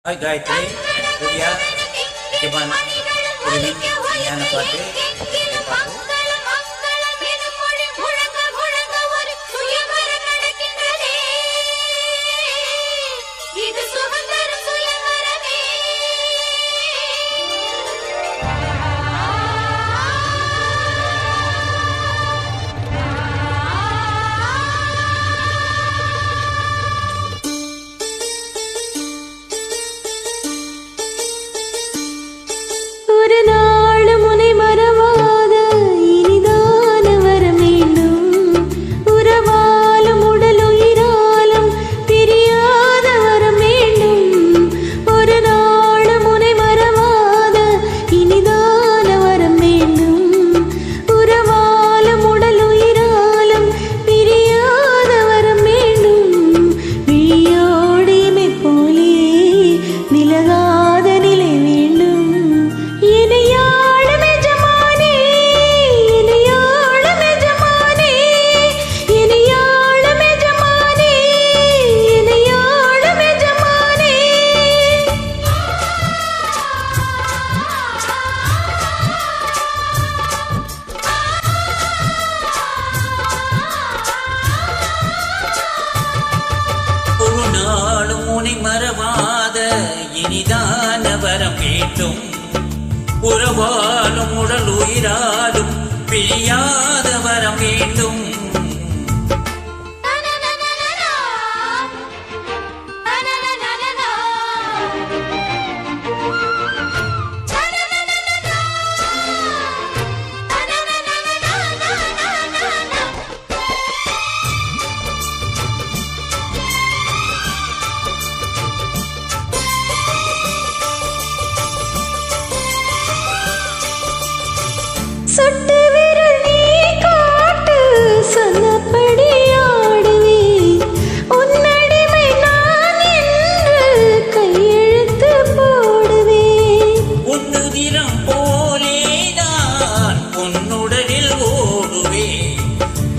Hai Gayatri, itu dia Jeban Kulimin Nyana Pate Paku. மறவாத இனிதான வரம் வேண்டும் உறவாலும் உடல் உயிராலும் பிரியாத வரம் வேண்டும் சொட்டு விரல் நீ காட்டு சொன்னபடி ஆடுவேன் உன்னடிமை நான் என்று கையெழுத்து போடுவேன் உன்னுதிரம் போலே நான் உன்னுடலில் ஓடுவேன்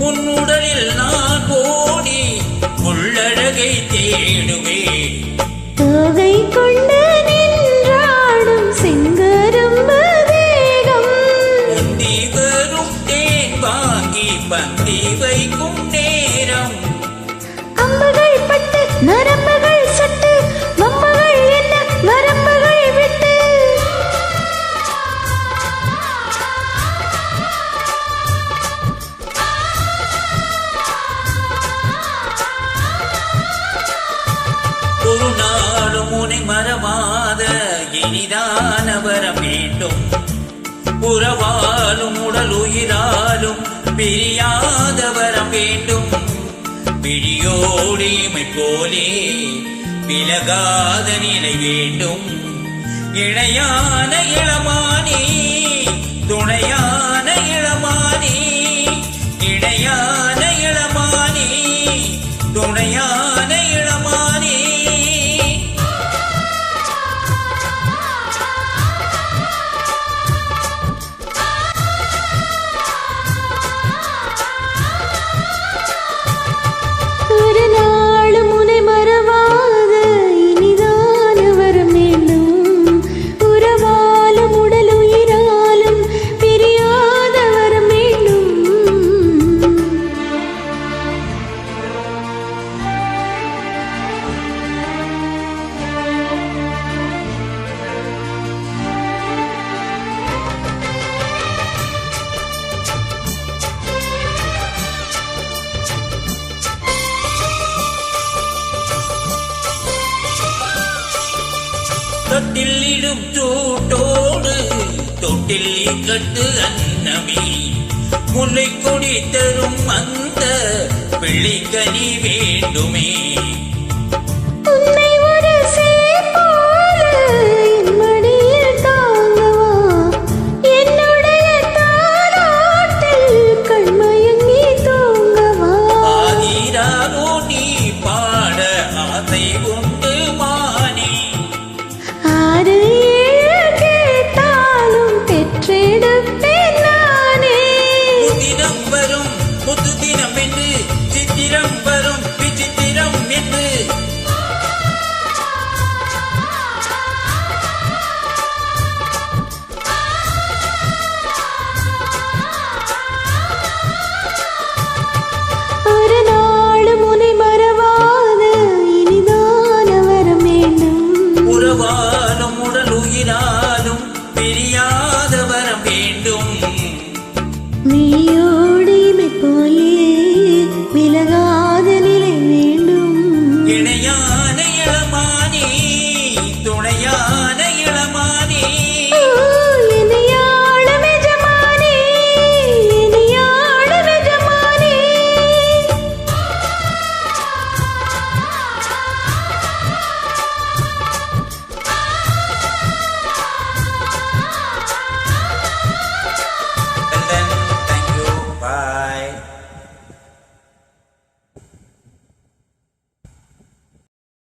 உன்னுடலில் நான் ஓடி உள்ளழகை தேடுவேன் தோகை கொண்டு நின்றாடும் செங்கரும்பு பந்தி வைக்கும் நேரம் அம்புகள் பட்டு நரம்புகள் சுட்டு வம்புகள் என்ன வரம்புகள் விட்டு ஒரு நாளும் உனை மறவாத இனிதான வர வேண்டும் உறவாலும் உடல் உயிராலும் பிரியாத வரம் வேண்டும் பிரியோடிமை போலே விலகாத நிலை வேண்டும் இணையான இளமானே துணையான இளமானே இணையான இளமானே துணையான இளமானே ஒரு நாளும் உன்னை மறவாத இனிதான வரம் வேண்டும் உறவாலும் உடல் உயிராலும் பிரியாத வரம் வேண்டும் தொட்டிலிடும் சூட்டோடு தொட்டில் கட்டு அன்னமே முல்லை கொடி தரும் அந்த பிள்ளைக்கனி வேண்டுமே